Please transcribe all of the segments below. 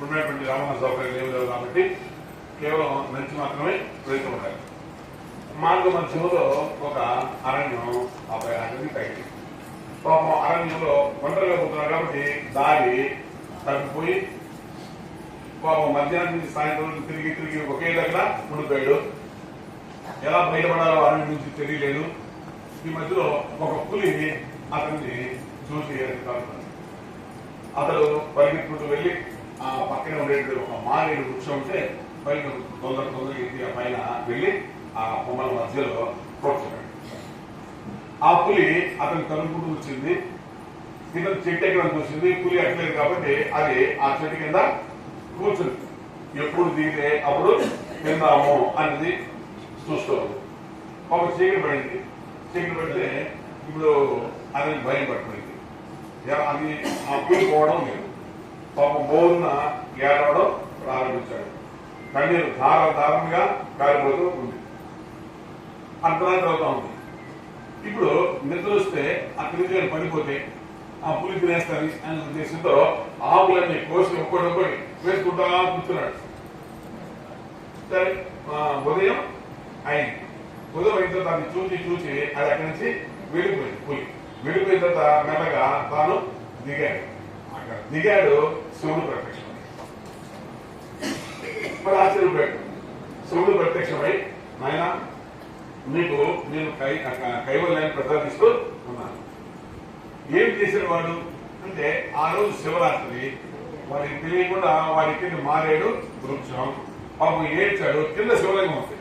ఉన్నటువంటి రవాణా సౌకర్యం ఏమి లేవు కాబట్టి కేవలం నడిచి మాత్రమే వెళ్తూ ఉంటారు. మార్గ మధ్యంలో ఒక అరణ్యం అభయానికి తగ్గింది. పాపం అరణ్యంలో ఒంటరిగా పోతున్నారు కాబట్టి దారి తగ్గిపోయి పాపం మధ్యాహ్నం నుంచి సాయంత్రం తిరిగి ఒకే దగ్గర ఉండిపోయాడు. ఎలా బయటపడాలో అరణ్యం నుంచి తెలియలేదు. ఈ మధ్యలో ఒక పులి అతన్ని చూసి అతడు పరిగెత్తుకుంటూ వెళ్ళి ఆ పక్కనే ఉండేటువంటి ఒక మారేడు వృక్షం ఉంటే పైన తొందరగా ఎత్తి ఆ పైన వెళ్ళి ఆ కొమ్మల మధ్యలో కూర్చున్నాడు. ఆ పులి అతను కనుక్కుంటూ వచ్చింది. ఇతను చెట్టు ఎక్కడానికి వచ్చింది. పులి ఎక్కలేదు కాబట్టి అది ఆ చెట్టు కింద కూర్చుంది. ఎప్పుడు దిగితే అప్పుడు తిందాము అనేది చూసుకోవాలి. ఒక చీకటి పడింది. చీకటి పడితే ఇప్పుడు అది భయం పడిపోయింది. అది ఆ పులి పోవడం లేదు. పాపం బోరున ఏడవడం ప్రారంభించాడు. కన్నీరు దారుణంగా కాలిపోతూ ఉంది. అర్ధరాత్రి అవుతా ఉంది. ఇప్పుడు నిద్ర వస్తే ఆ తిరిగి పడిపోతే ఆ పులి తినేస్తాను అనే ఉద్దేశంతో ఆకులన్నీ కోసి ఒక్కటి వేసుకుంటా కూర్చున్నాడు. సరే ఉదయం అయింది. ఉదయం అయిన తర్వాత దాన్ని చూసి అది అక్కడి నుంచి వెళ్ళిపోయింది. పులి వెళ్ళిపోయిన తర్వాత మెల్లగా తాను దిగాడు. అక్కడ దిగాడు శివుడు ప్రత్యక్షమై. మరి ఆశ్చర్యపోయాడు. శివుడు ప్రత్యక్షమై నాయన నీకు నేను కైవల్యాన్ని ప్రసాదిస్తూ ఉన్నాను. ఏం చేశాడు వాడు అంటే ఆ రోజు శివరాత్రి వాడికి తెలియకుండా వాడి కింద మారేడు వృక్షం పాపం ఏడ్చాడు. కింద శివలింగం ఉంది.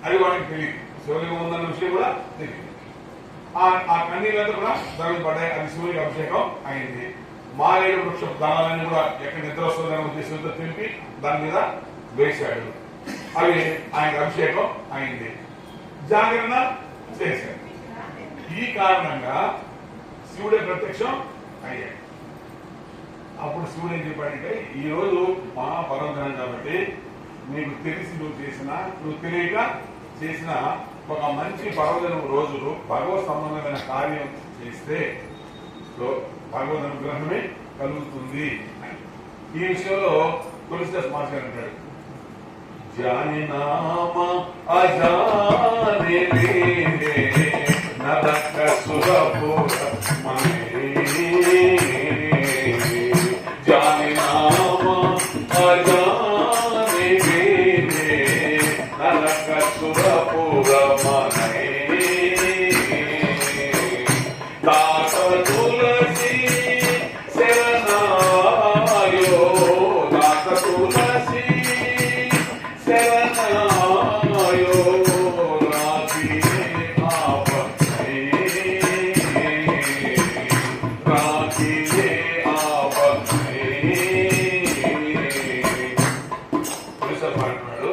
అది వాడికి తెలియదు. శివలింగం ఉందన్న విషయం కూడా తెలియదు. ఆ కన్నీళ్ళంతా కూడా దానికి పడ్డాయి. అది శివుడికి అభిషేకం అయింది. మారేడు వృక్ష దళాలన్నీ కూడా ఎక్కడ నిద్ర వస్తుందనే ఉద్దేశంతో తింపి దాని మీద వేశాడు. అవి ఆయనకు అభిషేకం అయింది. జాగరణ చేశాడు. ఈ కారణంగా శివుడే ప్రత్యక్షం అయ్యాడు. అప్పుడు శివుడు ఏం చెప్పాడంటే ఈ రోజు మహాపర్వదినం కాబట్టి నీకు తెలిసి నువ్వు తెలియక చేసిన ఒక మంచి పర్వదినం రోజులు భగవత్ సంబంధమైన కార్యం చేస్తే భగవద్ అనుగ్రహమే కలుగుతుంది. ఈ విషయంలో తులసిదాస్ మాస్టర్ అంటాడు, జాని నామ అజాని నరక సురపుర జాని నామ అజాని నరక సురపుర తులసి శరణాయో దాత తులసి శరణాయో రాతి ఆపై మాట్లాడు.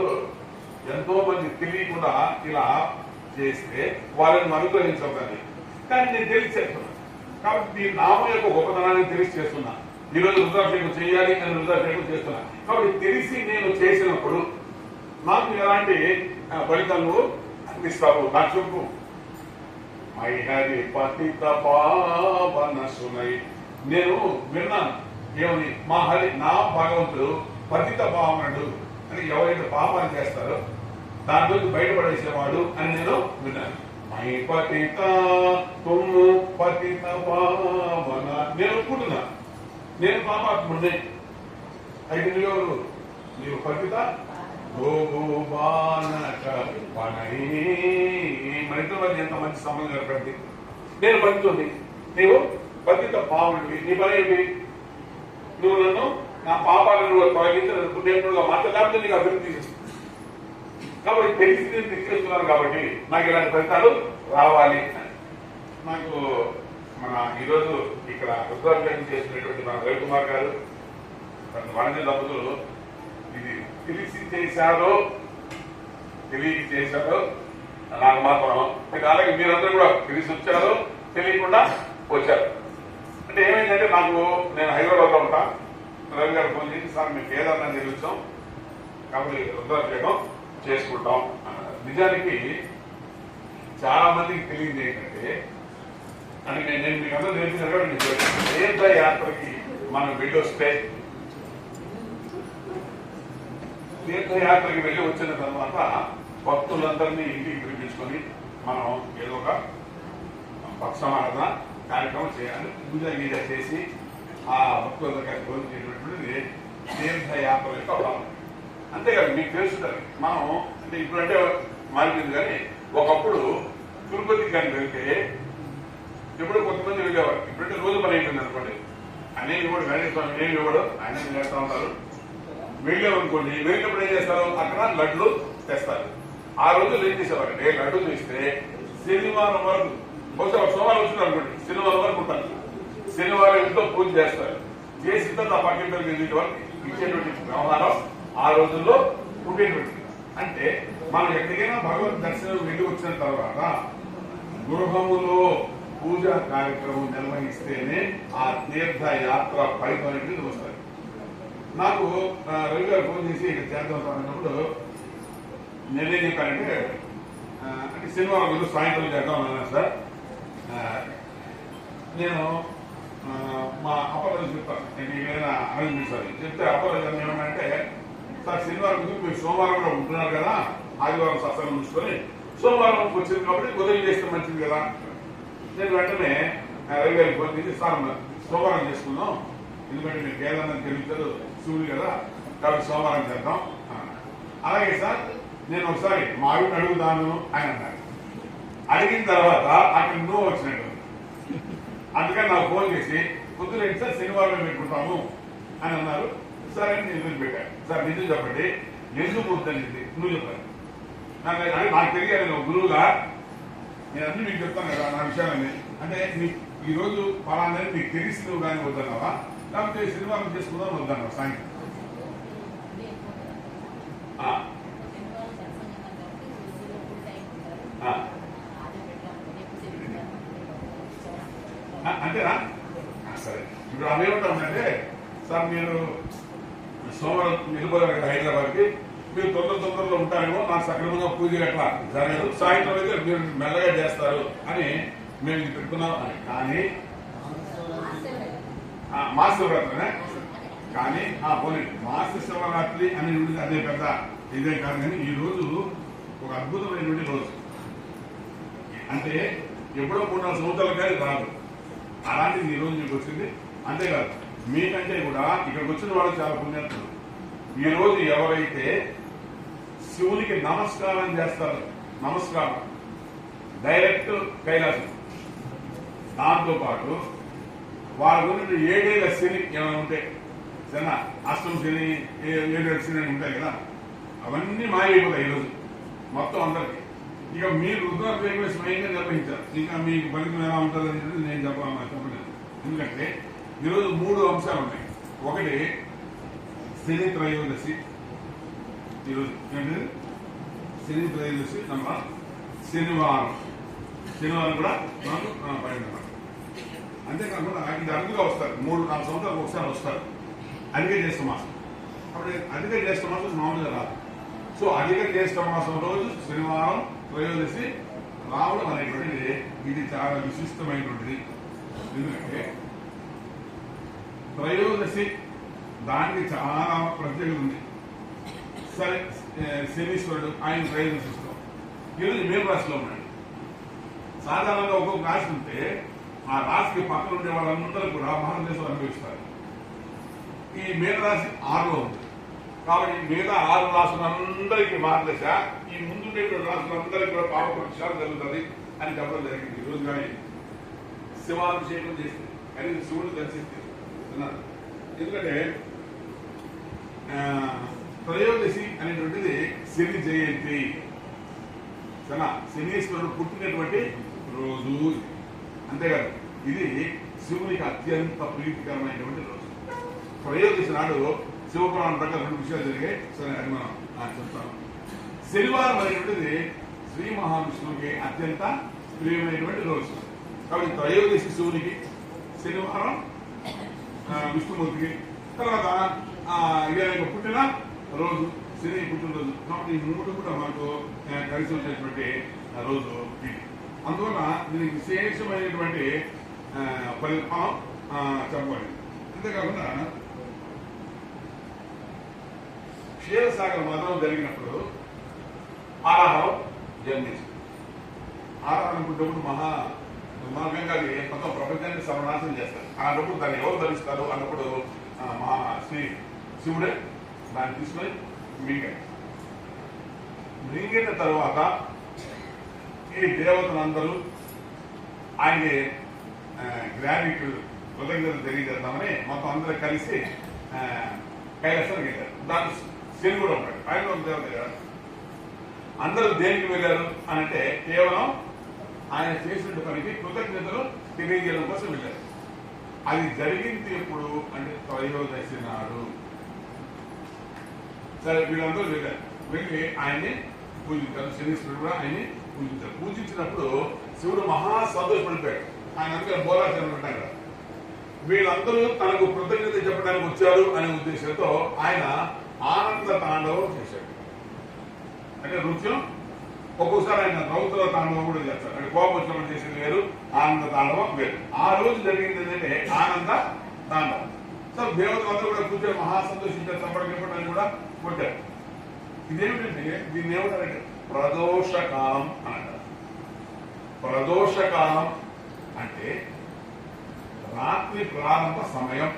ఎంతో మంది తెలియకుండా ఇలా చేస్తే వాళ్ళని అనుగ్రహించగలి. కానీ నేను తెలిసి చేస్తున్నా కాబట్టి ఈ నామం యొక్క గొప్పతనాన్ని తెలిసి చేస్తున్నా. ఈరోజు రుద్రాభిషేకం చేయాలి నేను రుద్రాభిషేకం చేస్తున్నా కాబట్టి తెలిసి నేను చేసినప్పుడు నాకు ఎలాంటి ఫలితాలు అందిస్తావు నాకు చెప్పు. మై హరి పతిత పావన సునై నేను విన్నాను. ఏమని మా హరి నా భగవంతుడు పతిత పావనుడు అని ఎవరైతే పాపాన్ని చేస్తారో దాంట్లో బయటపడేసేవాడు అని నేను విన్నాను. మై పతిత తుమ్ము పతిత పావన నేను ఒప్పుకుంటున్నా. నేను పాపాత్ముడిని. అయితే నువ్వెవరు? నీవు పతిత మన ఇద్దరు మధ్య ఎంత మంచి సంబంధం ఏర్పడింది. నేను పతితుడిని, నీవు పతిత పావనుడివి. నీ పని ఏంటి? నువ్వు నన్ను నా పాపాలను తొలగించి పుణ్యకుడుగా మాట్లాడితే నీకు అభివృద్ధి చేస్తుంది. కాబట్టి తెలిసి నేను తీసుకెళ్తున్నాను కాబట్టి నాకు ఇలాంటి ఫలితాలు రావాలి. నాకు మన ఈరోజు ఇక్కడ రుద్రాభిషేకం చేసినటువంటి మన రవికుమార్ గారు వాణిజ్య దంపతులు ఇది తెలిసి చేశారో తెలియక చేశారో నాకు మాత్రం అలాగే మీరందరూ కూడా తెలిసి వచ్చారో తెలియకుండా వచ్చారు. అంటే ఏమైందంటే నాకు నేను హైదరాబాద్ లో ఉంటా. రవి గారు ఫోన్ చేసి సార్ మీకు ఏదన్నా తెలుస్తాం కాబట్టి రుద్రాభిషేకం చేసుకుంటాం అన్నారు. నిజానికి చాలా మందికి తెలియదు ఏంటంటే అని నేను మీకు అందరూ నేర్పించాను. తీర్థయాత్రకి మనం వెళ్ళొస్తే తీర్థయాత్రకి వెళ్ళి వచ్చిన తర్వాత భక్తులందరినీ ఇంటికి పిలిపించుకొని మనం ఏదో ఒక పక్షమారాధన కార్యక్రమం చేయాలి. పూజ గీజ చేసి ఆ భక్తులందరికీ భోజనేటువంటిది తీర్థయాత్ర యొక్క భాగం. అంతేకాదు మీకు తెలుస్తుంది మనం అంటే ఇప్పుడంటే మారిపోయింది కానీ ఒకప్పుడు తిరుపతికి కానీ వెళ్తే ఎప్పుడో కొంతమంది వెళ్ళేవారు. ఇప్పుడంటే రోజు పని అయిపోయింది అనుకోండి. అనేక కూడా వెంకటేశ్వరం ఏమి ఇవ్వడు, ఆయన చేస్తూ ఉంటారు. వెళ్ళామనుకోండి, వెళ్ళినప్పుడు ఏం చేస్తారు, అక్కడ లడ్లు తెస్తారు. ఆ రోజులు ఏం చేసేవారంటే లడ్డు తీస్తే శనివారం వరకు, బహుశా సోమవారం వచ్చింది అనుకోండి, శనివారం వరకు ఉంటారు. శనివారం ఇంట్లో పూజ చేస్తారు. చేసిన తర్వాత పక్కింటి ఇచ్చేటువంటి వ్యవహారం ఆ రోజుల్లో ఉండేటువంటి. అంటే మనం ఎక్కడికైనా భగవద్ దర్శనం వెళ్ళి వచ్చిన తర్వాత గృహములో పూజా కార్యక్రమం నిర్వహిస్తేనే ఆ తీర్థయాత్ర ఫలితం అనేది వస్తుంది. నాకు రవి గారు ఫోన్ చేసి ఇక్కడ చేద్దాం అన్నప్పుడు నేనేం చెప్పానంటే అంటే శనివారం రోజు సాయంత్రం చేద్దాం అన్నాను సార్. నేను మా అప్పరాజు చెప్తాను, నేను ఏదైనా అరేంజ్ సార్ చెప్తే అప్పరాజు ఏమన్నారంటే సార్ శనివారం మీరు సోమవారం కూడా ఉంటున్నారు కదా, ఆదివారం సత్సంగం చూసుకొని సోమవారం వచ్చింది కాబట్టి ఉదయం చేస్తే మంచిది కదా. నేను వెంటనే రవి గారికి ఫోన్ చేసి సార్ సోమవారం చేసుకుందాం, ఎందుకంటే మీరు కేదార్నాథ్ తెలుగుతారు శివుడు కదా కాబట్టి సోమవారం చేద్దాం. అలాగే సార్ నేను ఒకసారి మా ఆవిడని అడుగుతాను అని అన్నారు. అడిగిన తర్వాత అక్కడ నువ్వు వచ్చినట్టు, అందుకని నాకు ఫోన్ చేసి పొద్దున సార్ శనివారం పెట్టుకుంటాము అని అన్నారు. సరే అని నేను పెట్టాను. సార్ నిజం చెప్పండి, ఎందుకు వద్దనింది నువ్వు చెప్పాను. నాకు తెలియాలి, నేను గురువుగా నేను అన్ని మీకు చెప్తాను కదా నా విషయాలని. అంటే ఈ రోజు ఫలాన్ని మీకు తెలిసి నువ్వు కానీ వద్దన్నావా, లేకపోతే శనివారం చేసుకుందాం వద్దన్నావా సాయంత్రం? అంతేనా? సరే. ఇప్పుడు ఆమె ఏమంటామంటే సార్ మీరు సోమవారం వెళ్ళిపోయారు కదా హైదరాబాద్కి, మీరు తొందరలో ఉంటారేమో, నాకు సక్రమంగా పూజ అట్లా జరగదు, సాయంత్రం అయితే మీరు మెల్లగా చేస్తారు అని మేము పెట్టుకున్నాం. కానీ మహాశివరాత్రినే కానీ పోనీ మహాశివరాత్రి అని అదే పెద్ద ఇదే కాదు. కానీ ఈ రోజు ఒక అద్భుతమైనటువంటి రోజు. అంటే ఎప్పుడో 3-4 సంవత్సరాల కానీ రాదు, అలాంటిది ఈ రోజు మీకు వచ్చింది. అంతేకాదు మీకంటే కూడా ఇక్కడికి వచ్చిన వాళ్ళు చాలా పుణ్యాత్తులు. ఈ రోజు ఎవరైతే శివునికి నమస్కారం చేస్తారు, నమస్కారం డైరెక్ట్ కైలాసం, దాంతో పాటు వాళ్ళ గురించి 7 ఏళ్ల శని ఏమైనా ఉంటే సరేనా, అష్టం శని 7 ఏళ్ల శని అని ఉంటాయి కదా, అవన్నీ మాయైపోతాయి ఈరోజు మొత్తం అందరికి. ఇక మీరు రుద్రాభిషేకం స్వయంగా నిర్వహించారు, ఇంకా మీకు ఫలితం ఎలా ఉంటుంది అనేది నేను చెప్పలేదు. ఎందుకంటే ఈరోజు 3 అంశాలు ఉన్నాయి. ఒకటి శని త్రయోదశి, ఈరోజు ఏంటంటే శని త్రయోదశి నంబర్ శనివారం కూడా మనకు పడిందన్నమాట. అంతేకాకుండా ఇది అరుదుగా వస్తారు, 3-4 సంవత్సరాలకు ఒకసారి వస్తారు అధిక జ్యేష్ఠ మాసం. అప్పుడు అధిక జ్యేష్ఠ మాసం మామూలుగా రాదు. సో అధిక జ్యేష్ఠ మాసం రోజు శనివారం త్రయోదశి రావడం అనేటువంటిది ఇది చాలా విశిష్టమైనటువంటిది. ఎందుకంటే త్రయోదశి దానికి చాలా ప్రత్యేకత ఉంది. సరే శనీశ్వరుడు ఆయన త్రయోదశి ఇస్తాం. ఈరోజు మేలు రాశిలో ఉన్నాడు. సాధారణంగా ఒక్కొక్క రాశి ఉంటే ఆ రాశికి పక్కన ఉండే వాళ్ళందరూ కూడా భారతదేశంలో అనుభవిస్తారు. ఈ మేనరాశి 6లో ఉంది కాబట్టి మిగతా 6 రాసులందరికీ భారతదేశ ఈ ముందుండేటువంటి రాసులందరికీ కూడా పాపపక్షాలు జరుగుతుంది అని చెప్పడం జరిగింది. ఈరోజు కానీ శివాభిషేకం చేస్తే కనీసం శివుడు దర్శిస్తే ఎందుకంటే త్రయోదశి అనేటువంటిది శని జయంతి, శనీశ్వరుడు పుట్టినటువంటి రోజు. అంతేకాదు ఇది శివునికి అత్యంత ప్రీతికరమైనటువంటి రోజు. త్రయోదశి నాడు శివపురాణం ప్రకారం 2 విషయాలు జరిగాయి. సరే అది మనం చెప్తాను. శనివారం అనేటువంటిది శ్రీ మహావిష్ణువుకి అత్యంత ప్రియమైనటువంటి రోజు. కాబట్టి త్రయోదశి శివునికి, శనివారం విష్ణుమూర్తికి, తర్వాత ఇక పుట్టిన రోజు శని పుట్టినరోజు. కాబట్టి ఈ 3 కూడా మనకు కలిసి వచ్చేటువంటి రోజు ఇది. అందువల్ల దీనికి విశేషమైనటువంటి ఫలితం చెప్పాలి. అంతేకాకుండా క్షీరసాగర మదనం జరిగినప్పుడు ఆరాహం జన్మించింది. ఆరాహం పుట్టినప్పుడు మహా దుర్మార్గంగా మొత్తం ప్రపంచాన్ని సర్వనాశనం చేస్తారు. అన్నప్పుడు దాన్ని ఎవరు ధరిస్తారు అన్నప్పుడు మహా శివుడే దాన్ని తీసుకొని మింగిన తర్వాత ఈ దేవతలందరూ ఆయనకి గ్రావిటీ కృతజ్ఞతలు తెలియజేద్దామని మొత్తం అందరూ కలిసి కైలాసానికి వెళ్ళారు. దాంట్లో శని కూడా ఉంటాడు, ఆయన ఒక దేవత కదా. అందరూ దేనికి వెళ్ళారు అని అంటే కేవలం ఆయన చేసిన పనికి కృతజ్ఞతలు తెలియజేయడం కోసం వెళ్ళారు. అది జరిగింది ఎప్పుడు అంటే త్రయోదశి నాడు. సరే వీళ్ళందరూ వెళ్ళారు, వెళ్ళి ఆయన్ని పూజించారు. శనీశ్వరుడు కూడా ఆయన్ని పూజించారు. పూజించినప్పుడు శివుడు మహా సంతోషపడిపోయాడు. ఆయన అందుకే బోలాచరణ ఉంటాడు కదా. వీళ్ళందరూ తనకు కృతజ్ఞత చెప్పడానికి వచ్చారు అనే ఉద్దేశంతో ఆయన ఆనంద తాండవం చేశాడు. అంటే నృత్యం ఒక్కొక్కసారి ఆయన రౌతుల తాండవం కూడా చేస్తారు. అంటే కోపం వచ్చినప్పుడు చేసేది వేరు, ఆనంద తాండవం వేరు. ఆ రోజు జరిగింది ఏంటంటే ఆనంద తాండవం. సో దేవతలందరూ కూడా కూర్చొని మహా సంతోషించారు, చప్పటి కూడా కొట్టారు. ఇదేమిటంటే దీన్ని ఏమంటారంటే ప్రదోషకాలం అని అంటారు. ప్రదోషకాలం అంటే రాత్రి ప్రారంభ సమయం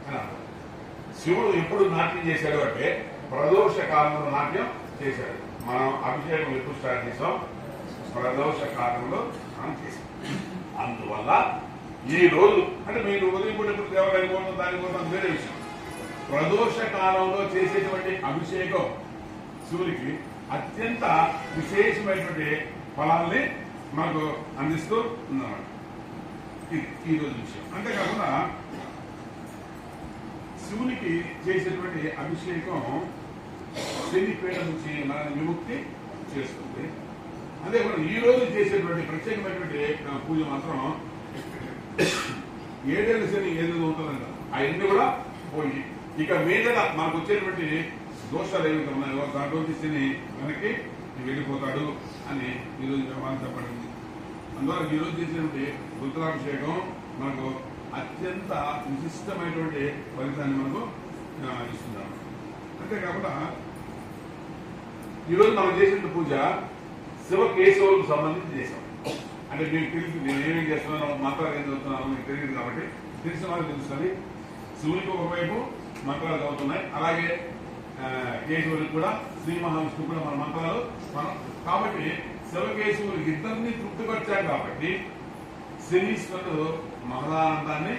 అని అంటారు. శివుడు ఎప్పుడు నాట్యం చేశాడు అంటే ప్రదోష కాలంలో నాట్యం చేశాడు. మనం అభిషేకం ఎప్పుడు స్టార్ట్ చేసాం? ప్రదోష కాలంలో మనం చేసాం. అందువల్ల ఈ రోజు అంటే మీరు ఉదయం కూడా ఇప్పుడు దేవాలయం కోసం దానికోసం వేరే విషయం. ప్రదోష కాలంలో చేసేటువంటి అభిషేకం శివుడికి అత్యంత విశేషమైనటువంటి ఫలాల్ని మనకు అందిస్తూ ఉందన్నమాట. ఈ రోజు విషయం. అంతేకాకుండా శివునికి చేసేటువంటి అభిషేకం శనిపేట నుంచి మనల్ని విముక్తి చేస్తుంది. అంతేకాకుండా ఈ రోజు చేసేటువంటి ప్రత్యేకమైనటువంటి పూజ మాత్రం 7 ఏళ్ళ శని ఏదో ఉంటుందంట అవన్నీ కూడా పోయి ఇక మీద మనకు వచ్చేటువంటి దోషాలు ఏమైతే ఉన్నాయో దాంట్లో శని మనకి వెళ్ళిపోతాడు అని ఈరోజు వ్యవహారం చెప్పబడింది. అందువల్ల ఈరోజు చేసినటువంటి రుద్రాభిషేకం మనకు అత్యంత విశిష్టమైనటువంటి ఫలితాన్ని మనకు ఇస్తున్నాం. అంతేకాకుండా ఈరోజు మనం చేసిన పూజ శివకేశవులకు సంబంధించి చేసాం. అంటే మీకు తెలిసి నేను ఏమేమి చేస్తున్నానో మంత్రాలు ఏం చదువుతున్నానో మీకు తెలియదు కాబట్టి తెలిసిన వాళ్ళకి తెలుస్తుంది. శివునికి ఒకవైపు మంత్రాలు చదువుతున్నాయి, అలాగే కేశవులకు కూడా శ్రీ మహావిష్ణువు కూడా మన మంత్రాలు మనం కాబట్టి శివకేశవులు ఇద్దరిని తృప్తిపరిచాం కాబట్టి శనీశ్వరుడు మహదానందాన్ని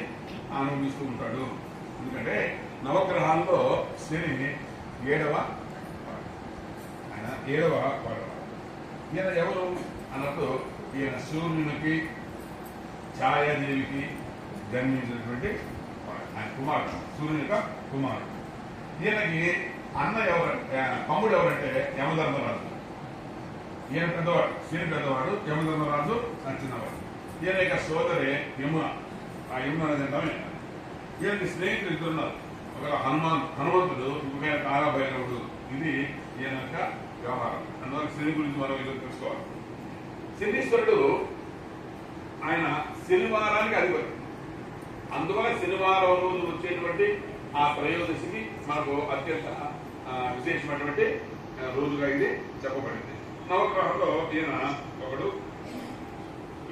అనుభవిస్తూ ఉంటాడు. ఎందుకంటే నవగ్రహాల్లో శని 7వ ఆయన 7వ వాడు. ఈయన ఎవరు అన్నప్పుడు ఈయన సూర్యునికి ఛాయాదేవికి జన్మించినటువంటి ఆయన కుమారుడు, సూర్యుని యొక్క కుమారుడు. ఈయనకి అన్న ఎవరంటే తమ్ముడు ఎవరంటే యమధర్మరాజు. ఈయన పెద్దవాడు, శని పెద్దవాడు, యమధర్మరాజు చిన్నవాడు. ఈయన యొక్క సోదరి యమున. ఆ యమున అనేది అంటామే. ఈయనకి స్నేహితులు ఇద్దరు ఉన్నారు. ఒక హనుమంతుడు, ఇంకొక కాలభైరవుడు. ఇది ఈయన యొక్క వ్యవహారం. అందువల్ల శని గురించి మనం ఈరోజు తెలుసుకోవాలి. శనీశ్వరుడు ఆయన శనివారానికి అధిపతి. అందువల్ల శనివారం రోజు వచ్చేటువంటి ఆ త్రయోదశికి మనకు అత్యంత విశేషమైనటువంటి రోజుగా ఇది చెప్పబడింది. నవగ్రహంలో ఈయన ఒకడు.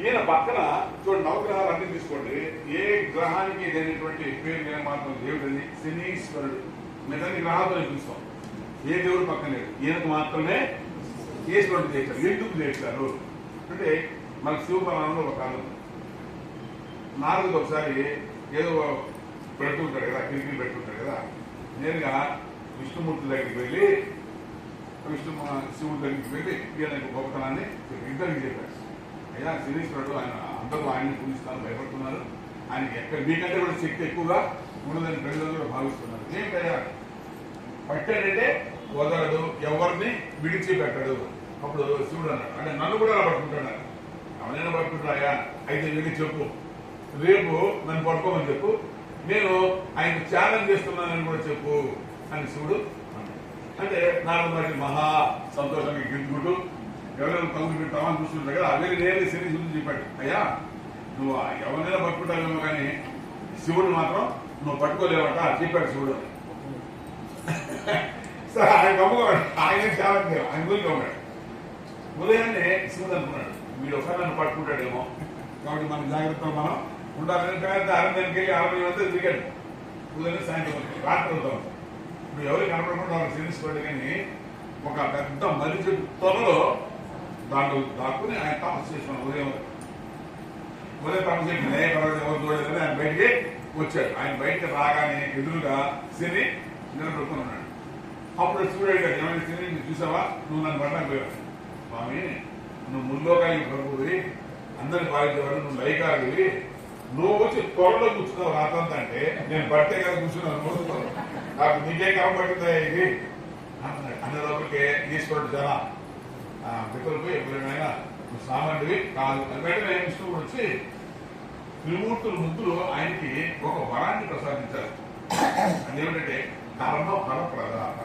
ఈయన పక్కన చూడండి, నవగ్రహాలు అన్ని తీసుకోండి. ఏ గ్రహానికి లేనటువంటి పేరు నేను మాత్రం దేవుడిని శనీశ్వరుడు. మిగతా గ్రహాలతో చూస్తాం, ఏ దేవుడు పక్కన లేదు. ఈయనకు మాత్రమే ఈశ్వరుడు చేశారు. ఎందుకు చేశారు అంటే మనకు శివపురాణంలో ఒక కాలం నారదుడు ఒకసారి ఏదో పెడుతుంటాడు కదా, కిరికీలు పెడుతుంటాడు కదా. నేరుగా విష్ణుమూర్తి దగ్గరికి వెళ్ళి శివుడి దగ్గరికి వెళ్ళి ఈయన గొప్పతనాన్ని ఇద్దరికి చెప్పాడు. అయ్యా శనీశ్వరుడు ఆయన అందరూ ఆయన్ని పూజిస్తారు, భయపడుతున్నారు. ఆయనకి ఎక్కడ మీకంటే కూడా శక్తి ఎక్కువగా ఉన్నదని ప్రజలు కూడా భావిస్తున్నారు. ఏంటయ్యా పట్టాడంటే వదలడు, ఎవరిని విడిచిపెట్టడు. అప్పుడు శివుడు అన్నాడు, అంటే నన్ను కూడా పట్టుకుంటాడు. ఎవరైనా పట్టుకుంటాయా? అయితే వెళ్ళి చెప్పు, రేపు నన్ను పట్టుకోమని చెప్పు, నేను ఆయన ఛాలెంజ్ చేస్తున్నానని కూడా చెప్పు అని శివుడు అన్నాడు. అంటే నారదుడికి మహా సంతోషంగా గిట్టుకుంటూ ఎవరైనా తగులు పెట్టామని చూస్తుంటారు కదా. అదే నేనే శని గురించి చెప్పాడు, అయ్యా నువ్వు ఎవరైనా పట్టుకుంటావేమో కానీ శివుడు మాత్రం నువ్వు పట్టుకోలేవట చెప్పాడు శివుడు. సో ఆయన నమ్ముకున్నాడు. ఆయన చాలా ఆయన గురించి ఉన్నాడు. ఉదయాన్నే శివుడు అనుకున్నాడు, వీడు ఒకసారి నన్ను పట్టుకుంటాడేమో, కాబట్టి మన జాగ్రత్తలు మనం ఉండాలని అరణ్యానికి వెళ్ళి 60 మంది తిరిగాడు. ఉదయం సాయంత్రం రాత్రి అవుతాం. ఇప్పుడు ఎవరికి కనపడకుండా వాళ్ళకి తెలుసుకోండి. కానీ ఒక పెద్ద మనిషి త్వరలో దాంట్లో దాక్కుని ఆయన తపస్సు చేస్తున్నాడు. ఉదయం తపస్సు చేసిన ఎవరు చూడలేదని ఆయన బయటికి వచ్చాడు. ఆయన బయటకు రాగానే ఎదురుగా శని నిలబడుకుని ఉన్నాడు. అప్పుడు శివుడు అడిగాడు, ఏమైనా శని నువ్వు చూసావా, నువ్వు నన్ను పడ్డానికి పోయావు. స్వామి, నువ్వు ముల్లోకాలి ప్రభువి, అందరిని బాధించేవాడు, నువ్వు లైకారివి, నువ్వు వచ్చి త్వరలో కూర్చున్నావు రాత్రంతా అంటే నేను పడితే కదా కూర్చున్నాను, నాకు నీకే కనబడుతుందా ఇది అన్న లోపలికి ఈశ్వరుడు చాలా పితరులకు ఎప్పుడైనా నువ్వు సామాన్యుడివి కాదు అని వెంటనే విష్ణువుడు వచ్చి త్రిమూర్తుల ముగ్గురు ఆయనకి ఒక వరాన్ని ప్రసాదించారు. అదేమిటంటే కర్మ ఫల ప్రదాన.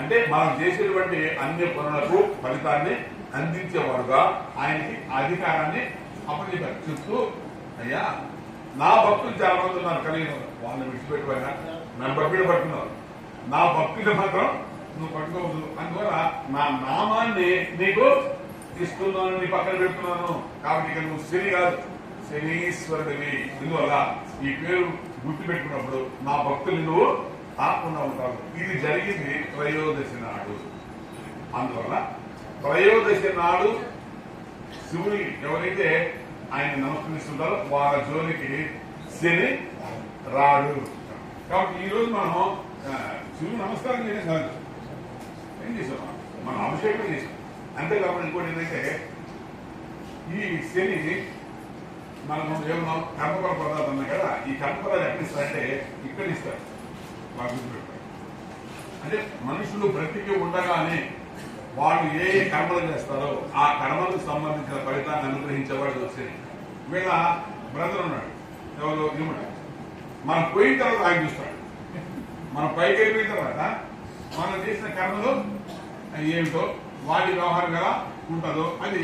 అంటే మనం చేసేటువంటి అన్ని పనులకు ఫలితాన్ని అందించేవాడుగా ఆయనకి అధికారాన్ని అప్పచెప్పారు. చెప్తూ, అయ్యా నా భక్తులు చాలా మంది ఉన్నారు, కానీ వాళ్ళని విడిచిపెట్టిపోయినా నన్ను భక్తులు పట్టుకున్నారు, నా భక్తులు మాత్రం నువ్వు పట్టుకోవద్దు, అందువల్ల నా నామాన్ని నీకు ఇస్తున్నాను, నీ పక్కన పెడుతున్నాను. కాబట్టి ఇక నువ్వు శని కాదు, శనీశ్వరుడివి. ఇందువల్ల ఈ పేరు గుర్తు పెట్టుకున్నప్పుడు నా భక్తులు నువ్వు ఆకుండా ఉంటావు. ఇది జరిగింది త్రయోదశి నాడు. అందువల్ల త్రయోదశి నాడు శివుని ఎవరైతే ఆయన నమస్కరిస్తుంటారో వాళ్ళ జోలికి శని రాడు. కాబట్టి ఈ రోజు మనం శివుని నమస్కారం చేయడం కాదు, ఏం చేసాం, మనం అభిషేకం చేసాం. అంతేకాకుండా ఇంకోటి ఏంటంటే ఈ శని మనం ఏమన్నా కర్మఫల పదార్థం ఉన్నాయి కదా, ఈ కర్మఫలాలు ఎక్కడ ఇస్తారంటే ఇక్కడ ఇస్తారు. అంటే మనుషులు బ్రతికి ఉండగానే వాళ్ళు ఏ ఏ కర్మలు చేస్తారో ఆ కర్మలకు సంబంధించిన ఫలితాన్ని అనుగ్రహించేవాడు శని. వీళ్ళ బ్రదర్ ఉన్నాడు, ఎవరు ఇముడు, మనం పోయిన తర్వాత ఆయన చూస్తాడు. మనం పైకి వెళ్ళిపోయిన తర్వాత మనం చేసిన కర్మలు ఏమిటో వాటి వ్యవహారం ఎలా ఉంటుందో అది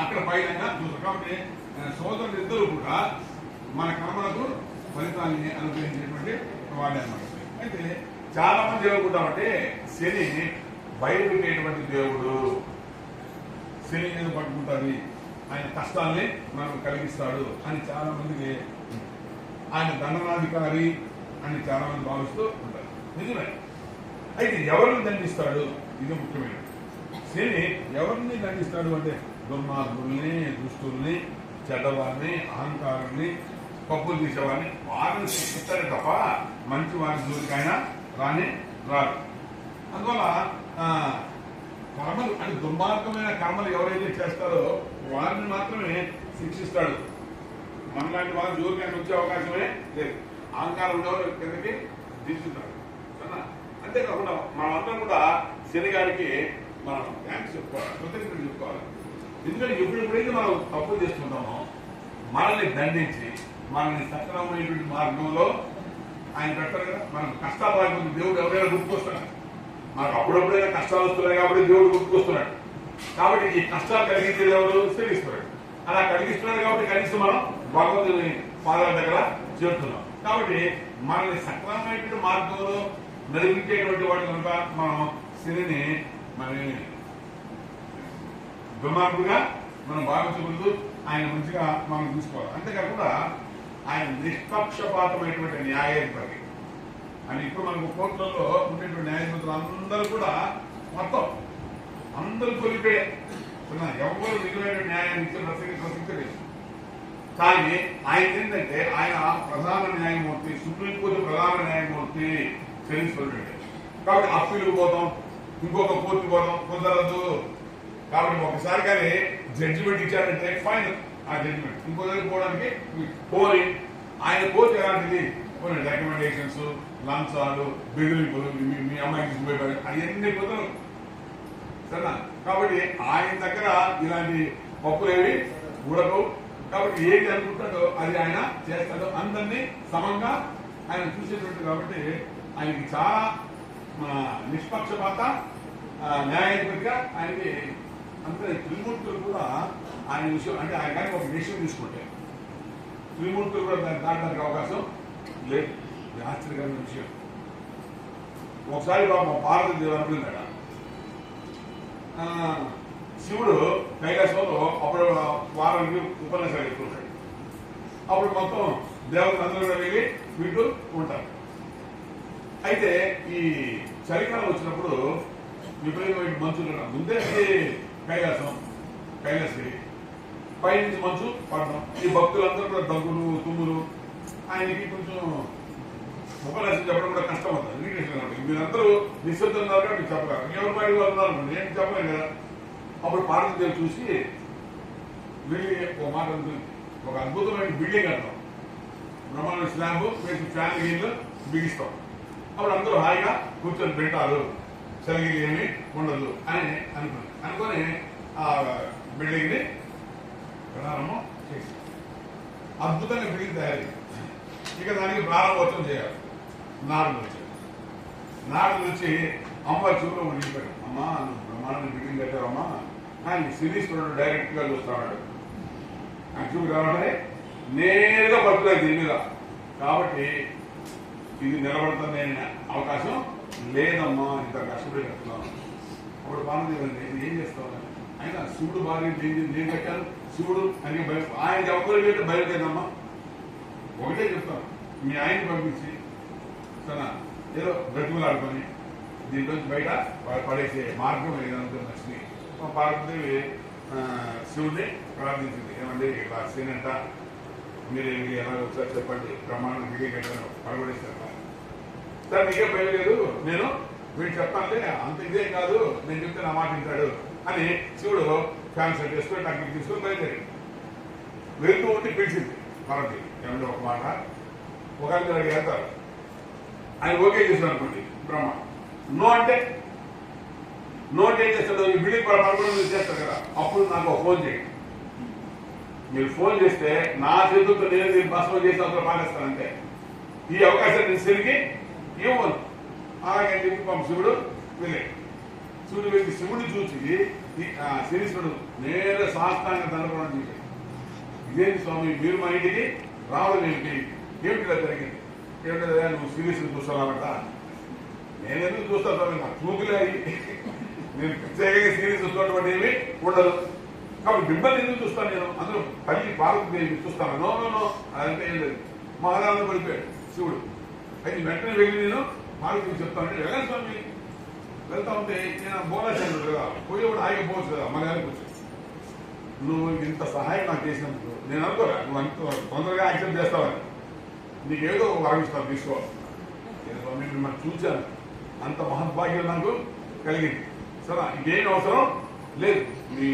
అక్కడ పైన చూస్తారు. కాబట్టి సోదరులు ఇద్దరు కూడా మన కర్మలకు ఫలితాన్ని అనుగ్రహించేటువంటి వాడే అన్నమాట. అయితే చాలా మంది ఏమనుకుంటామంటే శని బయలుదేరేటువంటి దేవుడు, శని ఎందుకు పట్టుకుంటుంది, ఆయన కష్టాన్ని మనం కలిగిస్తాడు అని చాలా మందికి, ఆయన దండనాధికారి అని చాలా మంది భావిస్తూ ఉంటారు. నిజమే. అయితే ఎవరిని దండిస్తాడు, ఇది ముఖ్యమైన. శని ఎవరిని దండిస్తాడు అంటే దుర్మార్గుల్ని, దుష్టుల్ని, చెడ్డవారిని, అహంకారుల్ని, పప్పులు తీసేవారిని వారిని శిక్షిస్తాడు తప్ప మంచి వారి జోలికైనా రాని రాదు. అందువల్ల కర్మలు అంటే దుర్మార్గమైన కర్మలు ఎవరైతే చేస్తారో వారిని మాత్రమే శిక్షిస్తాడు. మనలాంటి వారి జోలికి ఆయన వచ్చే అవకాశమే లేదు. అహంకారం ఉండేవారు కిందకి దించుతాడు. అంతేకాకుండా మనమందరం కూడా శని గారికి మనం థ్యాంక్స్ చెప్పుకోవాలి, కృతజ్ఞతలు చెప్పుకోవాలి. ఎందుకంటే ఎప్పుడెప్పుడైతే మనం తప్పులు చేస్తుంటామో మనల్ని దండించి మనల్ని సక్రమమైనటువంటి మార్గంలో ఆయన పెడతారు కదా. మనకు కష్టాలు రాకపోతే దేవుడు ఎవరైనా గుర్తుకొస్తున్నాడు. మనకు అప్పుడప్పుడైనా కష్టాలు వస్తున్నాయి కాబట్టి దేవుడు గుర్తుకొస్తున్నాడు. కాబట్టి ఈ కష్టాలు కలిగించేది ఎవరు, శ్రీస్తున్నాడు. అలా కలిగిస్తున్నాడు కాబట్టి కనీసం మనం భగవంతుని పాదాల దగ్గర చేరుతున్నాం. కాబట్టి మనల్ని సక్రమమైనటువంటి మార్గంలో నడిపించేటువంటి వాడు కనుక మనం శనిని మన దుర్మార్గుడుగా మనం భావించకూడదు. ఆయన మంచిగా మనం చూసుకోవాలి. అంతేకాకుండా ఆయన నిష్పక్షపాతమైనటువంటి న్యాయాధిపతి అని. ఇప్పుడు మనకు కోర్టులలో ఉండేటువంటి న్యాయాధిపతులు అందరూ కూడా మొత్తం అందరూ కొలిపే, ఎవరు నిజమైన న్యాయాన్ని ఇచ్చిన ప్రసక్తి. కానీ ఆయన ఏంటంటే ఆయన ప్రధాన న్యాయమూర్తి, సుప్రీంకోర్టు ప్రధాన న్యాయమూర్తి శనీశ్వరుడు. కాబట్టి అప్పీలు పోతాం, ఇంకొక కోర్టు పోతాం కుదరదు. కాబట్టి ఒకసారి కానీ జడ్జిమెంట్ ఇచ్చారంటే ఫైనల్ ఆ జడ్జిమెంట్. ఇంకో దగ్గర పోవడానికి పోలి ఆయన కోర్టు ఎలాంటిది, కొన్ని రికమెండేషన్స్, లంచాలు, బెదిరింపులు, మీ అమ్మాయికి చూపేవారు అవన్నీ కుదరదు సరేనా. కాబట్టి ఆయన దగ్గర ఇలాంటి పప్పులేవి ఉడకవు. కాబట్టి ఏది అనుకుంటాడో అది ఆయన చేస్తాడు. అందరినీ సమంగా ఆయన చూసేటువంటి కాబట్టి ఆయనకి చాలా నిష్పక్షపాత న్యాయాధిపతిగా ఆయనకి. అంటే త్రిమూర్తులు కూడా ఆయన విషయం అంటే ఆయన కానీ ఒక విషయం తీసుకుంటే త్రిమూర్తులు కూడా దాన్ని దాటడానికి అవకాశం లేదు. ఆశ్చర్యకరమైన విషయం. ఒకసారి పాపం పార్వతీదేవి అనుకున్నాడు శివుడు కైలాసంలో అప్పుడు వారానికి ఉపన్యాసాలు చెప్తుంటాడు. అప్పుడు మొత్తం దేవతలు అందరూ కూడా వెళ్ళి వింటూ ఉంటారు. అయితే ఈ చలికాలం వచ్చినప్పుడు విపరీతమైన మంచు ముందే కైలాసగిరి పైనుంచి మంచు పడడం, ఈ భక్తులందరూ కూడా దగ్గులు తుమ్ములు, ఆయనకి కొంచెం ఉపన్యాసం చెప్పడం కూడా కష్టం అవుతుంది. మీరందరూ నిశ్శబ్దంగా మీరు చెప్పగలరు, ఎవరి బయట వాళ్ళు ఉన్నారు నేను చెప్పలేను కదా. అప్పుడు పార్వతీదేవి చూసి వెళ్ళి ఒక మాట ఉంటుంది, ఒక అద్భుతమైన బిల్డింగ్ అంటాం, బ్రహ్మాండ స్లాబ్ వేసి ఫ్యాన్ గీళ్ళు బిగిస్తాం, అప్పుడు అందరూ హాయిగా కూర్చొని పెట్టారు, చలిగిరి ఏమి ఉండదు అని అనుకొని ఆ బిల్డింగ్ ని ప్రారంభం చేసి అద్భుతంగా బిల్డింగ్ తయారు. ఇక దానికి ప్రారంభోత్సవం చేయాలి. నాడు నుంచి అమ్మవారి చూపులో ఉండిపోయాడు. అమ్మా నువ్వు బ్రహ్మాండ బిల్డింగ్ కట్టావమ్మా ఆయన సిరీశ్వరుడు డైరెక్ట్ గా చూస్తాడు. ఆయన చూపు రావడమే నేరుగా పడుతుంది దీని మీద, కాబట్టి ఇది నిలబడుతుంది అవకాశం లేదమ్మా, ఇంత కష్టపడి కట్టున్నాను. అప్పుడు పార్వతీదేవి ఇది ఏం చేస్తావు ఆయన శివుడు బాగా నేను కట్టాను శివుడు అని ఆయన ఎవరు పెట్టి బయలుదేరమ్మా. ఒకటే చెప్తాను, మీ ఆయన్ని పంపించి సరే ఏదో బ్రతిమలాడుకొని దీంట్లోంచి బయట పడేసే మార్గం ఏదైనా నచ్చింది. పార్వతీదేవి శివుడిని ప్రార్థించింది, ఏమండి ఇలా సీనంట మీరు ఎలా వచ్చారు చెప్పండి, ప్రమాణం దిగే కట్టాను పడబడేస్తారు సార్, నీకే భయం లేదు, నేను వీడు చెప్తానులే అంత ఇదేం కాదు, నేను చెప్తే నా మాట వింటాడు అని శివుడు ఫ్యాన్ సెట్ చేసుకొని అక్కడికి తీసుకొని బయలుదేరి వెళ్తూ ఉంటే పిలిచింది పార్వతి, ఏమంటే ఒక మాట ఒకరి వెళ్తారు ఆయన ఓకే చేస్తాడు అనుకోండి బ్రహ్మ, నో అంటే ఏం చేస్తాడు, ఈ బిల్డింగ్ పడకుండా చేస్తారు కదా, అప్పుడు నాకు ఒక ఫోన్ చేయండి, మీరు ఫోన్ చేస్తే నా చేతులతో నేను దీన్ని భస్మం చేసి అందులో పాటిస్తానంటే ఈ అవకాశం నేను శివుడికి ఇవ్వను. అలాగే చెప్పి పాపం శివుడు వెళ్ళాడు. శివుడు వెళ్ళి శివుడిని చూసి శిరీశ్వరుడు నేర శాస్త్రాన్ని దండపడం చేశాడు. ఇదేంటి స్వామి మీరు మా ఇంటికి రావడం ఏమిటిలా జరిగింది, ఏమిటా నువ్వు శిరీశ్వరుడు చూస్తున్నావంట, నేను ఎందుకు చూస్తాను స్వామి, నా చూపులే అయ్యి నేను ప్రత్యేకంగా సిరీస్ చూస్తున్నటువంటి ఏమి ఉండదు, కాబట్టి మిమ్మల్ని ఎందుకు చూస్తాను నేను, అందులో తల్లి పార్వతీదేవి చూస్తాను, నో నో నో అదంటే ఏం లేదు. మహారాజు పడిపోయాడు శివుడు. అయితే వెంటనే వెళ్ళి నేను పార్వతీకి చెప్తాను, వెళ్ళాను స్వామి, వెళ్తా ఉంటే నేను బోలాచాను కదా, పోయేవాడు హాయిగా పోవచ్చు కదా, మగానే కూర్చో, నువ్వు ఇంత సహాయం నాకు చేసినందుకు నేను అనుకోరా నువ్వు అంత తొందరగా యాక్సెప్ట్ చేస్తావని, నీకేదో భావిస్తాను తీసుకో స్వామి, మిమ్మల్ని చూశాను, అంత మహద్భాగ్యం నాకు కలిగింది, సరే ఇంకేం అవసరం లేదు, మీ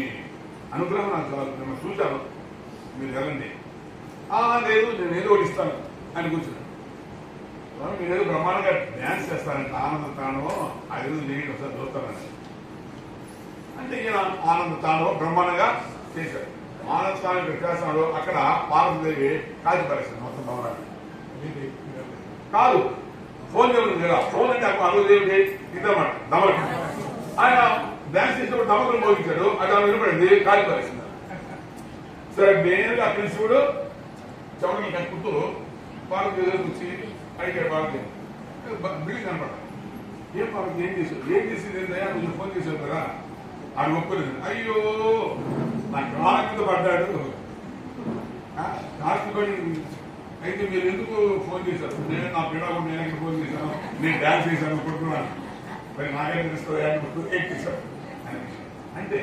అనుగ్రహం నాకు చాలు, మిమ్మల్ని చూశాను, మీరు వెళ్ళండి. లేదు నేను ఏదో ఒకటి ఇస్తాను అని కూర్చున్నాను. మీరు ఏదో బ్రహ్మాండంగా డ్యాన్స్ చేస్తారంటే ఆనంద తాండవం 5 రోజులు చేయండి ఒకసారి చూస్తారని అంటే ఈయన ఆనంద తాండవం బ్రహ్మాండంగా చేశాడు. ఆనంద తాండవం చేస్తాడు. అక్కడ పార్వతీదేవి కాల్చి పరిస్థితి మొత్తం భవనాన్ని కాదు ఫోన్ చేయడం కదా, ఫోన్ అంటే అప్పుడు అరుదేవి ఇద్దమాట దమలు ఆయన డ్యాన్స్ చేసినప్పుడు దమకులు మోగించాడు, అక్కడ వినపడింది కాల్చి పరిస్థితి. సరే నేరుగా అక్కడి శివుడు చవడలు కట్టుకుంటూ పార్వతీదేవి వచ్చి అయితే పార్వతీదేవి బిల్డింగ్ కనపడతాను, ఏం పార్వతి ఏం చేసింది ఏంటయ్యా కొంచెం ఫోన్ చేశావు కదా ఆడు ఒప్పుకోలేదు. అయ్యో నా కాళ్ళ మీద పడ్డాడు కాల్చుకొని, అయితే మీరు ఎందుకు ఫోన్ చేశారు, నేను నా పిల్లలు నేను ఎక్కడ ఫోన్ చేశాను, నేను డ్యాన్స్ చేశాను అనుకుంటున్నాను, మరి నాకే తెలుస్తుంది అంటే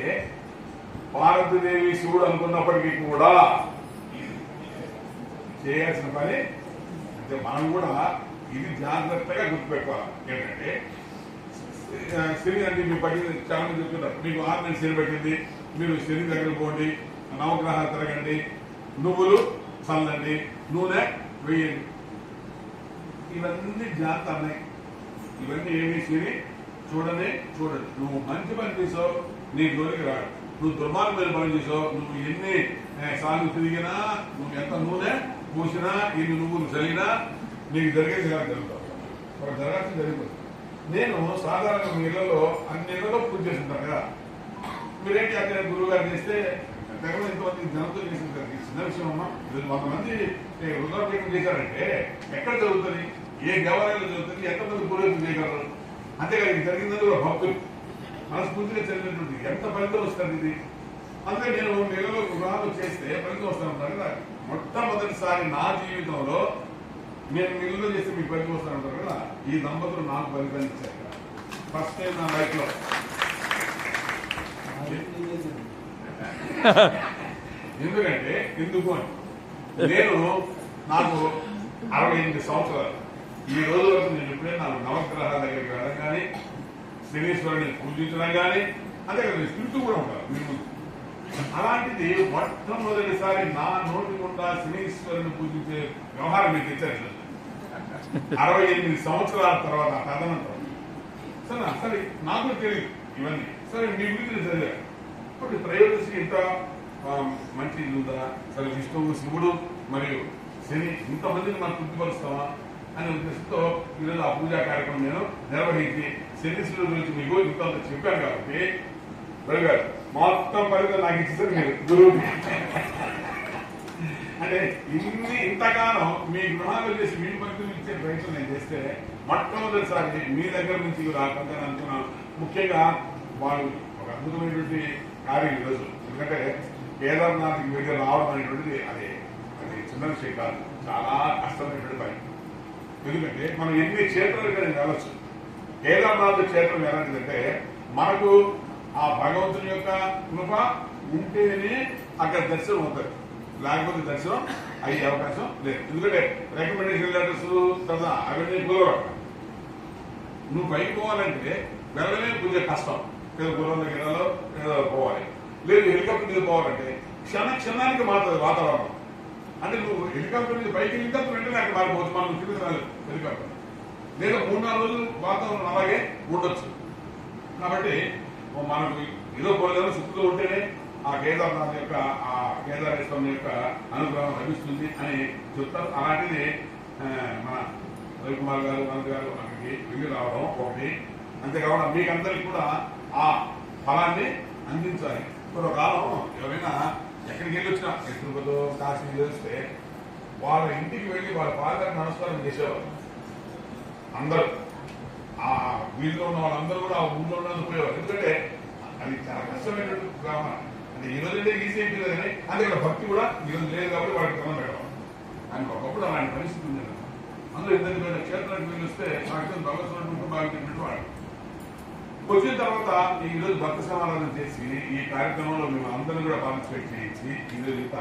పార్వతీదేవి శివుడు అనుకున్నప్పటికీ కూడా చేయాల్సిన పని అంటే మనం కూడా ఇది జాగ్రత్తగా గుర్తుపెట్టుకోవాలి. ఏంటంటే శని అంటే మీరు పట్టింది చాలా మంది చెప్తున్నారు, మీకు 6 నెలలు శని పెట్టింది, మీరు శని దగ్గర పోండి, నవగ్రహాలు తిరగండి, నువ్వులు చల్లండి, నూనె వేయండి, ఇవన్నీ జాగ్రత్త అన్నాయి. ఇవన్నీ ఏమి శని చూడదు. నువ్వు మంచి పని చేసావు నీ జోలికి రాడు, నువ్వు దుర్మార్గమైన పని చేసావు, నువ్వు ఎన్ని సార్లు తిరిగినా, నువ్వు ఎంత నూనె పూసినా, ఎన్ని నువ్వులు చల్లినా నీకు జరిగేది కాదు, జరుగుతావు ఒక జరగాల్సింది జరిగిపోతుంది. నేను సాధారణంగా మీ ఇళ్లలో అన్ని ఇళ్లలో పూజ చేస్తుంటాను కదా, మీరేంటి అక్కడ గురువు గారు చేస్తే దగ్గర ఇంతమంది జనంతో చేసింటారు, చిన్న విషయం అమ్మా, 100 మంది రుద్రాభిషేకం చేశారంటే ఎక్కడ జరుగుతుంది, ఏ దేవాలయంలో జరుగుతుంది, ఎంతమంది పూర్వీకులు చేయగలరు, అంతేకాదు ఇది జరిగిందని కూడా భక్తులు మనస్ఫూర్తిగా చెందినటువంటి ఎంత ఫలితం వస్తుంది ఇది. అందుకే నేను నెలలో వివాహాలు చేస్తే ఫలితం వస్తానంటారు కదా. మొట్టమొదటిసారి నా జీవితంలో నేను మిల్లులో చేస్తే మీకు ఫలితం వస్తానంటారు కదా. ఈ దంపతులు నాకు ఫలితాన్ని ఇచ్చారు కదా. ఫస్ట్ టైం నా లైఫ్ లో. ఎందుకంటే ఎందుకు అని నేను నాకు 68 సంవత్సరాలు ఈ రోజు వరకు నేను ఎప్పుడైనా నాకు నవగ్రహాల దగ్గరికి వెళ్ళడం కానీ శనీశ్వరుని పూజించడం కానీ అంతేకాదు తింటూ కూడా ఉంటారు మీ ముందు. అలాంటిది మొట్టమొదటిసారి నా నోటి గుండా శనీశ్వరుని పూజించే వ్యవహారం మీకు ఇచ్చారు 68 సంవత్సరాల తర్వాత తదనంతరం. సరే సరే నాకు తెలియదు ఇవన్నీ. సరే మీ గురించి చదివారు. ఇప్పుడు త్రయోదశి ఇంత మంచి ఉందా, సరే విష్ణువు శివుడు మరియు శని ఇంతమందిని మనం తృప్తిపరుస్తామా అనే ఉద్దేశంతో ఈరోజు ఆ పూజా కార్యక్రమం నేను నిర్వహించి శనీశ్వరుడు గురించి మీకు ఇంత చెప్పాను కాబట్టి గారు మొత్తం ఫలితం నాకు ఇచ్చేసారు మీరు గురువు. అంటే ఇంతకాలం మీ గృహాలు చేసి మీ ఫలితం ఇచ్చే ప్రయత్నం నేను చేస్తే మొట్టమొదటిసారి మీ దగ్గర నుంచి రాకుండా అనుకున్నాను. ముఖ్యంగా వాళ్ళు ఒక అద్భుతమైనటువంటి కార్యం ఈరోజు. ఎందుకంటే కేదార్నాథ్కి వెళ్ళి రావడం అనేటువంటిది అది చిన్న విషయం కాదు, చాలా కష్టమైనటువంటి పని. ఎందుకంటే మనం ఎన్ని క్షేత్రాలుగా వెళ్ళచ్చు. కేదార్నాథ్ క్షేత్రం ఎలాంటిదంటే మనకు ఆ భగవంతుని యొక్క కృప ఉంటేనే అక్కడ దర్శనం అవుతుంది, లేకపోతే దర్శనం అయ్యే అవకాశం లేదు. ఎందుకంటే రికమెండేషన్ లెటర్స్ కదా అవన్నీ కుదరవు. నువ్వు పైకి పోవాలంటే వెళ్ళడమే కొంచెం కష్టం. ఏదో గుర్రం దగ్గరలో ఏదో పోవాలి, లేదు హెలికాప్టర్ మీద పోవాలంటే క్షణానికి మారుతుంది వాతావరణం. అంటే నువ్వు హెలికాప్టర్ మీద పైకి హెలికాప్టర్ వెంటనే అక్కడ మారిపోవచ్చు. మనం కింద రాలేదు హెలికాప్టర్, లేదా 3-4 రోజులు వాతావరణం అలాగే ఉండొచ్చు. కాబట్టి మనకు ఏదో కొన్ని చుట్టూ ఉంటేనే ఆ కేదార్నాథ్ యొక్క ఆ కేదారేశ్వరం యొక్క అనుగ్రహం లభిస్తుంది అని చెప్తారు. అలాంటిది మన రవికుమార్ గారు అనంత్ గారు అక్కడికి వెళ్ళి రావడం ఒకటి. అంతేకాకుండా మీకందరికి కూడా ఆ ఫలాన్ని అందించాలి. పూర్వకాలం ఎవరైనా ఎక్కడికి వెళ్ళి వచ్చినా తిరుపతిలో కాశీ చేస్తే వాళ్ళ ఇంటికి వెళ్ళి వాళ్ళ పాదాలకు నమస్కారం చేసేవారు అందరూ. ఆ వీధిలో ఉన్న వాళ్ళందరూ కూడా ఆ ఊళ్ళో ఉన్నది పోయేవారు. ఎందుకంటే అది చాలా కష్టమైనటువంటి గ్రామం. అంటే ఈ రోజు అంటే ఈజీ అయిపోయింది కానీ అందుకే భక్తి కూడా ఈరోజు లేదు కాబట్టి వాళ్ళకి క్రమం పెట్టడం. కానీ ఒకప్పుడు అలాంటి పరిస్థితి ఉంది. అందులో ఇద్దరు క్షేత్రానికి వెళ్ళి వస్తే నాకు భగవత్సరం భావించినట్టు వాడు వచ్చిన తర్వాత ఈరోజు భక్త సమారాధన చేసి ఈ కార్యక్రమంలో మేము అందరినీ కూడా పార్టిసిపేట్ చేయించి ఈరోజు ఇంత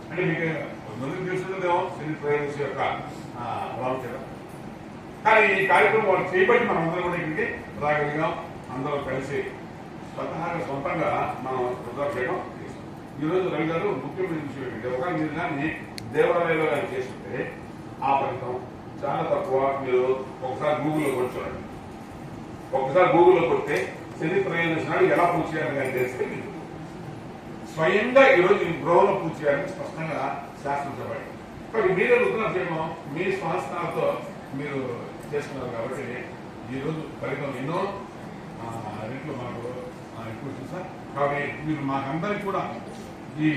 అంటే మీకు కొంతమందికి తెలుసుకుంటుందేమో శని త్రయోదశి యొక్క ప్రాముఖ్యత. కానీ ఈ కార్యక్రమం వాళ్ళు చేయబట్టి మనం అందరం కూడా ఇక్కడికి రాగలిగాం. అందరూ కలిసి స్వతహాగా సొంతంగా మనం ప్రిజర్వ్ చేయడం చేస్తాం. ఈరోజు రవి గారు ముఖ్యమైన విషయం ఏంటంటే ఒకవేళ మీరు కానీ దేవాలయంలో కానీ చేస్తుంటే ఆ ఫలితం చాలా తక్కువ. మీరు ఒకసారి గూగుల్లో కొట్టి చూడండి. ఒకసారి గూగుల్లో కొడితే శని త్రయోదశి నాడు ఎలా పూజ చేయాలని కానీ తెలిస్తే మీకు స్వయంగా ఈరోజు ఈ గృహంలో పూజ చేయాలని స్పష్టంగా శాస్త్రం చెప్పండి. కాబట్టి మీరే రుద్రం చేయడం మీ స్వాస్థాలతో మీరు చేస్తున్నారు కాబట్టి ఈరోజు ఫలితం ఎన్నో రెట్లు మనకు ఎక్కువ చూసారు. కాబట్టి మీరు మాకందరికి కూడా ఈ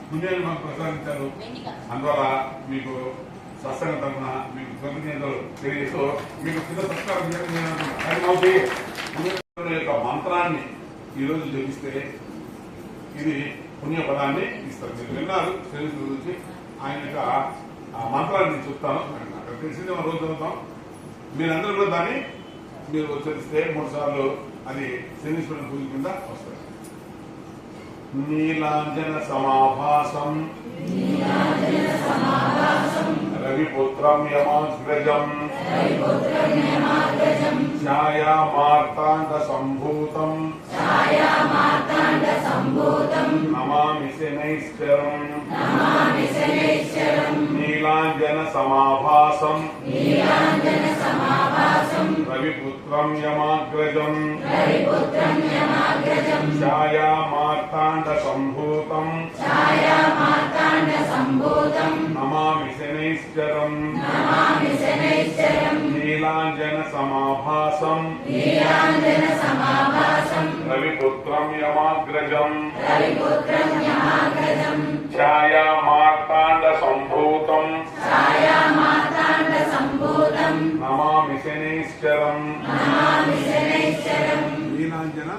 పుణ్యాన్ని మాకు ప్రసాదించారు. అందువల్ల మీకు సత్సంగం తరఫున మీకు కృతజ్ఞతలు తెలియజేస్తూ మీకు చిన్న సత్కారం యొక్క మంత్రాన్ని ఈరోజు జపిస్తే ఇది పుణ్యపదాన్ని ఇస్తారు. మీరు విన్నారు శరీరం గురించి ఆయన యొక్క మంత్రాన్ని చెప్తాను. అక్కడ తెలిసింది మనం రోజు చదువుతాం. మీరందరూ కూడా దాన్ని మీరు ఉచ్చరిస్తే 3 సార్లు అది శనీశ్వరుని పూజ కింద వస్తుంది. నీలాంజన సమాభాసం రవిపుత్రం యమాగ్రజం ఛాయామార్తాండ సంభూతం నమామి శనైశ్చరం నీలాంజన సమాభాసం రవిపుత్రం యమాగ్రజం ఛాయామార్తాండ సంభూతం నమామి శనైశ్చరం నీలాంజన సమాభాసం రవిపుత్రం యమాగ్రజం ఛాయామార్తాండ సంభూతం నమామి శనైశ్చరం నమామిశ్చరం నీనాంజన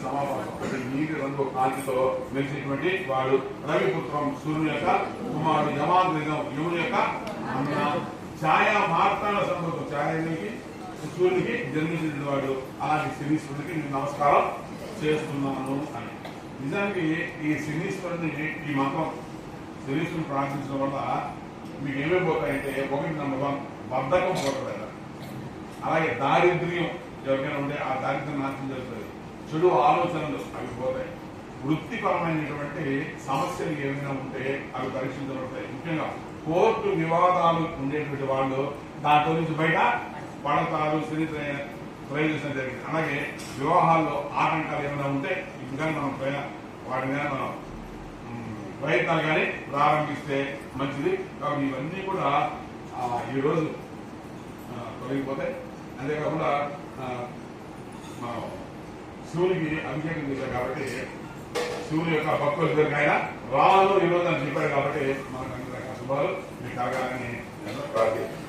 సమాపాతం అంటే నీటి రంగు కాంతితో మెలిసినటువంటి వాడు రవిపుత్రం సూర్యుని యొక్క కుమారుడు యమాగ్రహం యముని యొక్క అన్న ఛాయా మార్తాండ సంభూతం ఛాయానికి సూర్యునికి జన్మించిన వాడు అలాంటి శనీశ్వరుడికి నేను నమస్కారం చేస్తున్నాను అని. నిజానికి ఈ శనీశ్వరుని ఈ మతం శనీశ్వరుని ప్రార్థించడం వల్ల మీకు ఏమేమి పోతాయంటే, ఒకటి నెంబర్ 1 బద్ధకం పోతుంది. అలాగే దారిద్ర్యం ఎవరికైనా ఉంటే ఆ దారిద్ర్యం నాశనం జరుగుతుంది. చెడు ఆలోచనలు అవి పోతాయి. వృత్తిపరమైనటువంటి సమస్యలు ఏమైనా ఉంటే అవి పరీక్షించబడతాయి. ముఖ్యంగా కోర్టు వివాదాలు ఉండేటువంటి వాళ్ళు దాంట్లో నుంచి బయట పడతారు. శని ప్రయోజనం జరిగింది. అలాగే వివాహాల్లో ఆటంకాలు ఏమైనా ఉంటే ఇంకా మనం వాటి మీద మనం ప్రయత్నాలు కానీ ప్రారంభిస్తే మంచిది. కాబట్టి ఇవన్నీ కూడా ఈరోజు తొలగిపోతాయి. అంతేకాకుండా మనం శివునికి అభిషేకం చేశాం కాబట్టి శివుని యొక్క భక్తుల దగ్గరికి ఆయన రాను ఈరోజు అని చెప్పారు కాబట్టి మనకు అన్ని రకాల శుభాలు మీకు కలగాలని నేను ప్రార్థిస్తున్నాను.